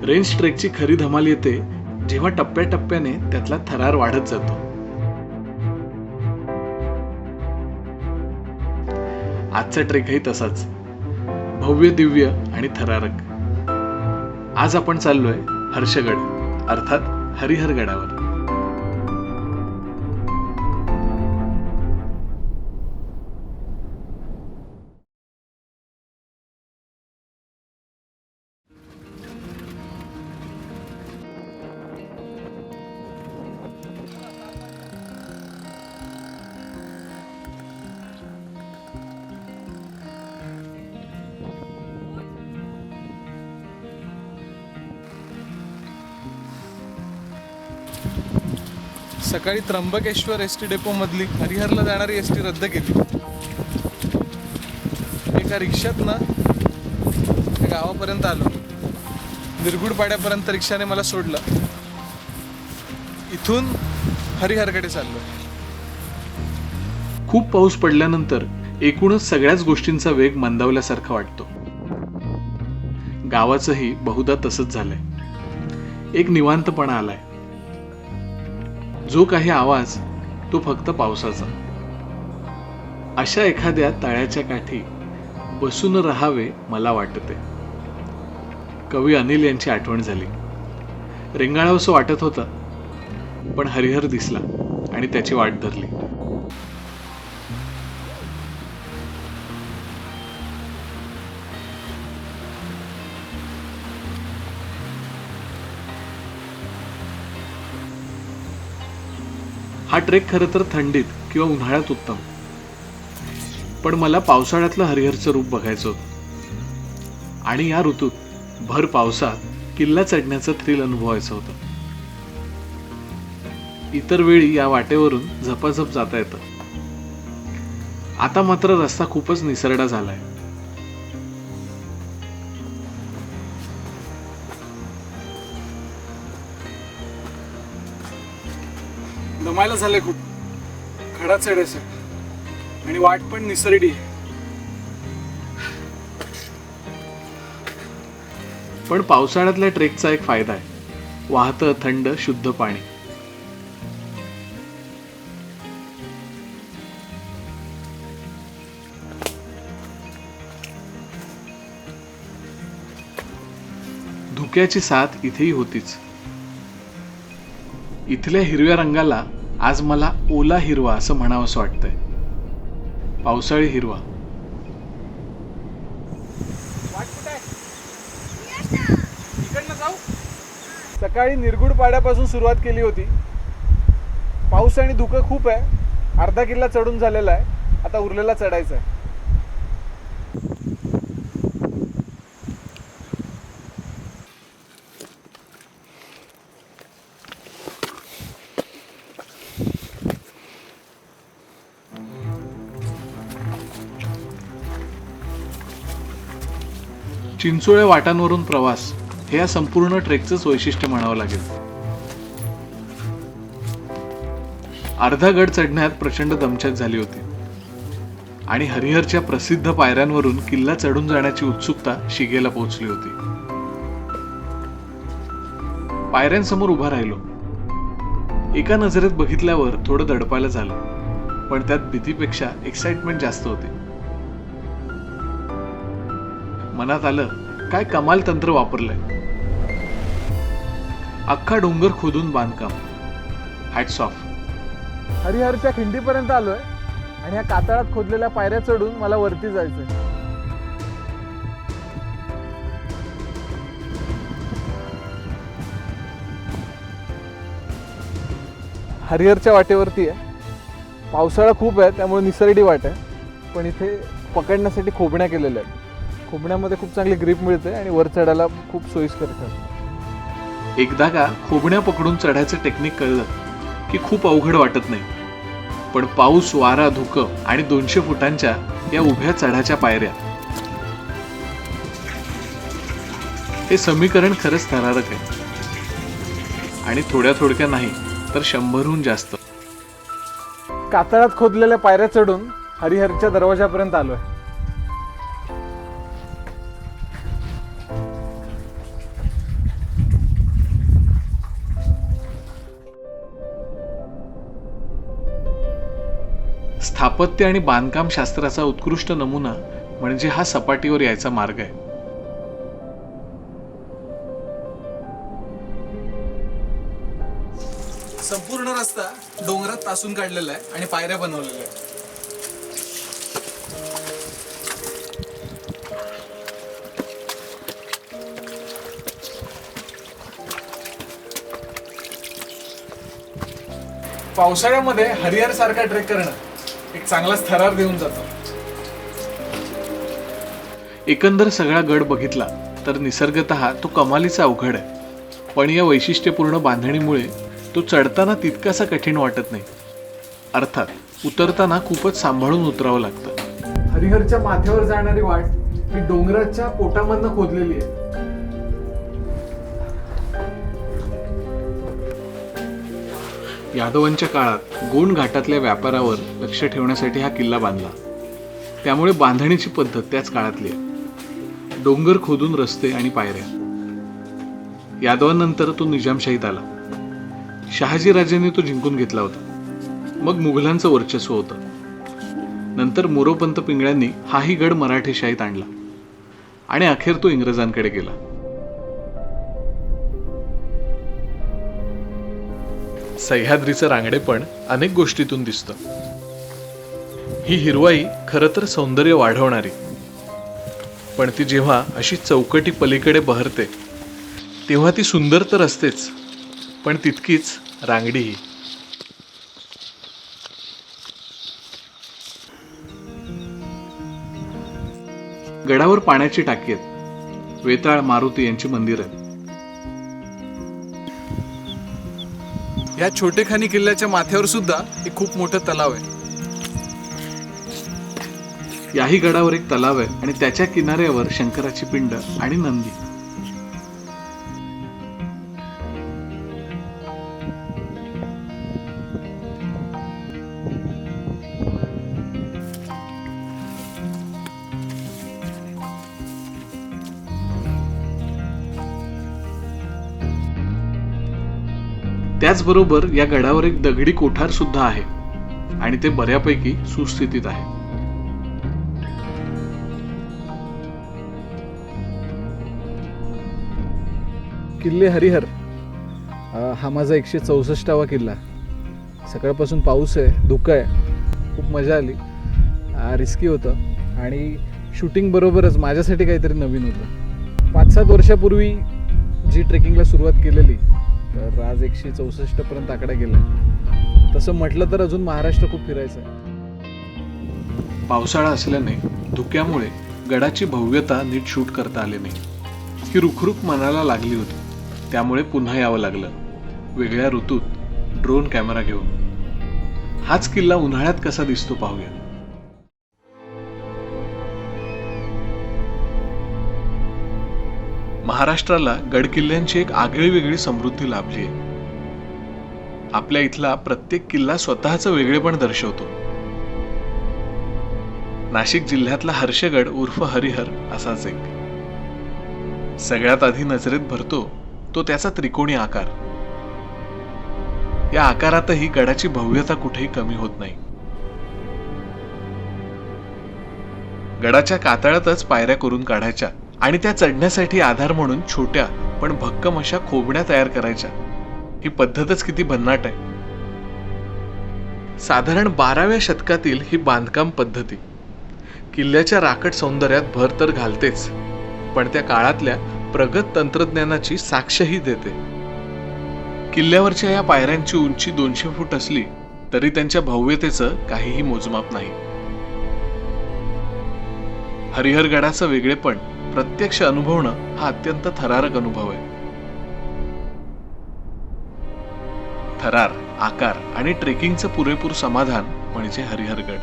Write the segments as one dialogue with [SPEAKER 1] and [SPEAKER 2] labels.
[SPEAKER 1] Range ट्रेकची खरी धमाल येते जेव्हा टप्प्याटप्प्याने त्यातला थरार वाढत जातो. आजचा ट्रेकही तसाच भव्य, दिव्य आणि थरारक. आज आपण चाललोय हर्षगड अर्थात हरिहरगडावर.
[SPEAKER 2] सकाळी त्र्यंबकेश्वर एसटी डेपो मधली हरिहरला जाणारी एसटी रद्द केली. एका रिक्षात ना त्या गावापर्यंत आलो. निरगुडपाड्यापर्यंत रिक्षाने मला सोडलं. इथून हरिहरकडे चाललो.
[SPEAKER 1] खूप पाऊस पडल्यानंतर एकूणच सगळ्याच गोष्टींचा वेग मंदावल्यासारखा वाटतो. गावाचंही बहुधा तसंच झालंय. एक निवांतपणा आलाय. जो काही आवाज तो फक्त पावसाचा. अशा एखाद्या तळ्याच्या काठी बसून राहावे मला वाटते. कवी अनिल यांची आठवण झाली. रेंगाळावंसं वाटत होतं पण हरिहर दिसला आणि त्याची वाट धरली. हा ट्रेक खरं तर थंडीत किंवा उन्हाळ्यात उत्तम, पण मला पावसाळ्यातलं हरिहरचं रूप बघायचं होतं. आणि या ऋतूत भर पावसात किल्ला चढण्याचं थ्रिल अनुभवायचं होतं. इतर वेळी या वाटेवरून झपाझप जाता येतं. आता मात्र रस्ता खूपच निसरडा झालाय.
[SPEAKER 2] दमायला झालंय खूप. खडा चढायचं आणि वाट पण निसरडी.
[SPEAKER 1] पण पावसाळ्यातल्या ट्रेकचा एक फायदा आहे. वाहतं थंड शुद्ध पाणी. धुक्याची साथ इथेही होतीच. इथल्या हिरव्या रंगाला आज मला ओला हिरवा असं म्हणावंसं वाटतंय. पावसाळी हिरवा.
[SPEAKER 2] सकाळी निरगुडपाड्यापासून सुरुवात केली होती. पाऊस आणि धुकं खूप आहे. अर्धा किल्ला चढून झालेला आहे. आता उरलेला चढायचा आहे.
[SPEAKER 1] चिंचोळ्या वाटांवरून प्रवास हे या संपूर्ण ट्रेकचंच वैशिष्ट्य म्हणावं लागेल. अर्धा गड चढण्यात प्रचंड दमछाक झाली होती आणि हरिहरच्या प्रसिद्ध पायऱ्यांवरून किल्ला चढून जाण्याची उत्सुकता शिगेला पोहोचली होती. पायऱ्यांसमोर उभा राहिलो. एका नजरेत बघितल्यावर थोडं दडपायला झालं, पण त्यात भीतीपेक्षा एक्साइटमेंट जास्त होती. मनात आलं, काय कमाल तंत्र वापरलंय. अख्खा डोंगर खोदून बांधकाम. Hats off.
[SPEAKER 2] हरिहरच्या खिंडीपर्यंत आलोय आणि ह्या कातळात खोदलेल्या पायऱ्या चढून मला वरती जायचंय. हरिहरच्या वाटेवरती आहे. पावसाळा खूप आहे त्यामुळे निसरडी वाट आहे, पण इथे पकडण्यासाठी खोबण्या केलेल्या आहेत. खोबण्यामध्ये खूप चांगली ग्रीप मिळते आणि वर चढायला खूप सोयीस्कर ठरतं.
[SPEAKER 1] एकदा का खोबण्या पकडून चढायचं टेक्निक कळलं की खूप अवघड वाटत नाही. पण पाऊस, वारा, धुकं आणि 200 फुटांच्या या उभ्या चढाच्या पायऱ्या, हे समीकरण खरंच थरारक आहे. आणि थोड्या नाही तर 100हून जास्त.
[SPEAKER 2] कातळात खोदलेल्या पायऱ्या चढून हरिहरच्या दरवाजापर्यंत आलोय.
[SPEAKER 1] स्थापत्य आणि बांधकाम शास्त्राचा उत्कृष्ट नमुना म्हणजे हा सपाटीवर यायचा मार्ग आहे.
[SPEAKER 2] संपूर्ण रस्ता डोंगरात तासून काढलेला आहे आणि पायऱ्या बनवलेल्या आहेत. पावसाळ्यामध्ये हरिहर सारखा ट्रेक करणं एक चांगलाच थरार देऊन जातो.
[SPEAKER 1] एकंदर सगळा गड बघितला तर निसर्गतः तो कमालीचा अवघड आहे, पण या वैशिष्ट्यपूर्ण बांधणीमुळे तो चढताना तितकासा कठीण वाटत नाही. अर्थात उतरताना खूपच सांभाळून उतरावं लागतं.
[SPEAKER 2] हरिहरच्या माथ्यावर जाणारी वाट ही डोंगराच्या पोटामधनं खोदलेली आहे.
[SPEAKER 1] यादवांच्या काळात गोंड घाटातल्या व्यापारावर लक्ष ठेवण्यासाठी हा किल्ला बांधला. त्यामुळे बांधणीची पद्धत त्याच काळातली आहे. डोंगर खोदून रस्ते आणि पायऱ्या. यादवांनंतर तो निजामशाहीत आला. शहाजीराजांनी तो जिंकून घेतला होता. मग मुघलांचं वर्चस्व होतं. नंतर मोरोपंत पिंगळ्यांनी हाही गड मराठेशाहीत आणला आणि अखेर तो इंग्रजांकडे गेला. सह्याद्रीचं रांगडेपण अनेक गोष्टीतून दिसतं. ही हिरवाई खरं तर सौंदर्य वाढवणारी, पण ती जेव्हा अशी चौकटी पलीकडे बहरते तेव्हा ती सुंदर तर असतेच, पण तितकीच रांगडीही. गडावर पाण्याची टाकी आहेत. वेताळ, मारुती यांची मंदिर आहेत.
[SPEAKER 2] या छोटेखानी किल्ल्याच्या माथ्यावर सुद्धा एक खूप मोठं तलाव आहे.
[SPEAKER 1] याही गडावर एक तलाव आहे आणि त्याच्या किनाऱ्यावर शंकराची पिंड आणि नंदी. त्याचबरोबर या गडावर एक दगडी कोठार सुद्धा आहे आणि ते बऱ्यापैकी सुस्थितीत आहे.
[SPEAKER 2] किल्ले हरिहर हा माझा 164वा किल्ला. सकाळपासून पाऊस आहे, धुकं आहे, खूप मजा आली. रिस्की होतं आणि शूटिंग बरोबरच माझ्यासाठी काहीतरी नवीन होतं. 5-7 वर्षापूर्वी जी ट्रेकिंगला सुरुवात केलेली, तर आज 164पर्यंत आकडा गेला. तसं म्हटलं तर अजून महाराष्ट्र खूप फिरायचं आहे.
[SPEAKER 1] पावसाळा असल्याने धुक्यामुळे गडाची भव्यता नीट शूट करता आले नाही. ही रुखरुख मनाला लागली होती, त्यामुळे पुन्हा यावं लागलं वेगळ्या ऋतूत ड्रोन कॅमेरा घेऊन. हाच किल्ला उन्हाळ्यात कसा दिसतो पाहूया. महाराष्ट्राला गडकिल्ल्यांची एक आगळी वेगळी समृद्धी लाभली आहे. आपल्या इथला प्रत्येक किल्ला स्वतःचं वेगळेपण दर्शवतो. नाशिक जिल्ह्यातला हर्षगड उर्फ हरिहर असाच एक. सगळ्यात आधी नजरेत भरतो तो त्याचा त्रिकोणी आकार. या आकारातही गडाची भव्यता कुठेही कमी होत नाही. गडाच्या कातळातच पायऱ्या करून काढायच्या आणि त्या चढण्यासाठी आधार म्हणून छोट्या पण भक्कम अशा खोबण्या तयार करायच्या. ही पद्धतच किती भन्नाट आहे. साधारण 12व्या शतकातील ही बांधकाम पद्धती किल्ल्याच्या राकट सौंदर्यात भर तर घालतेच, पण त्या काळातल्या प्रगत तंत्रज्ञानाची साक्षही देते. किल्ल्यावरच्या या पायऱ्यांची उंची 200 फूट असली तरी त्यांच्या भव्यतेचं काहीही मोजमाप नाही. हरिहर गडाचं वेगळेपण प्रत्यक्ष अनुभवणं हा अत्यंत थरारक अनुभव आहे. थरार, आकार आणि ट्रेकिंगचं पुरेपूर समाधान म्हणजे हरिहरगड.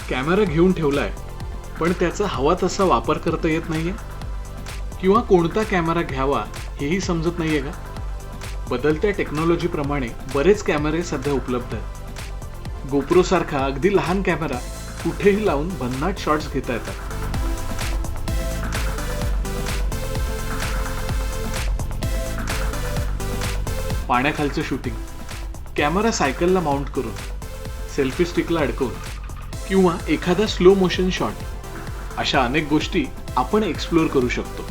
[SPEAKER 1] कॅमेरा घेऊन ठेवलाय, पण त्याचा हवा तसा वापर करता येत नाहीये, किंवा कोणता कॅमेरा घ्यावा हेही समजत नाहीये का? बदलत्या टेक्नॉलॉजीप्रमाणे बरेच कॅमेरे सध्या उपलब्ध आहेत. गोप्रो सारखा अगदी लहान कॅमेरा कुठेही लावून भन्नाट शॉट्स घेता येतात. पाण्याखालचं शूटिंग, कॅमेरा सायकलला माउंट करून, सेल्फी स्टिकला अडकवून किंवा एखादा स्लो मोशन शॉट, अशा अनेक गोष्टी आपण एक्सप्लोअर करू शकतो.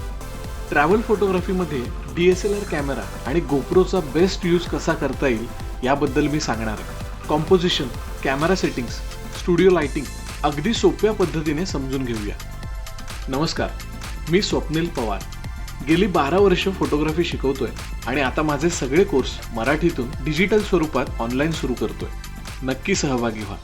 [SPEAKER 1] ट्रॅव्हल फोटोग्राफीमध्ये DSLR कॅमेरा आणि गोप्रोचा बेस्ट यूज कसा करता येईल याबद्दल मी सांगणार आहे. Composition, camera settings, studio lighting अगदी सोप्या पद्धतीने समजून घेऊया. नमस्कार, मी स्वप्नील पवार. गेली 12 वर्ष फोटोग्राफी शिकवतोय आणि आता माझे सगळे कोर्स मराठीतून डिजिटल स्वरूपात ऑनलाईन सुरू करतोय. नक्की सहभागी व्हा.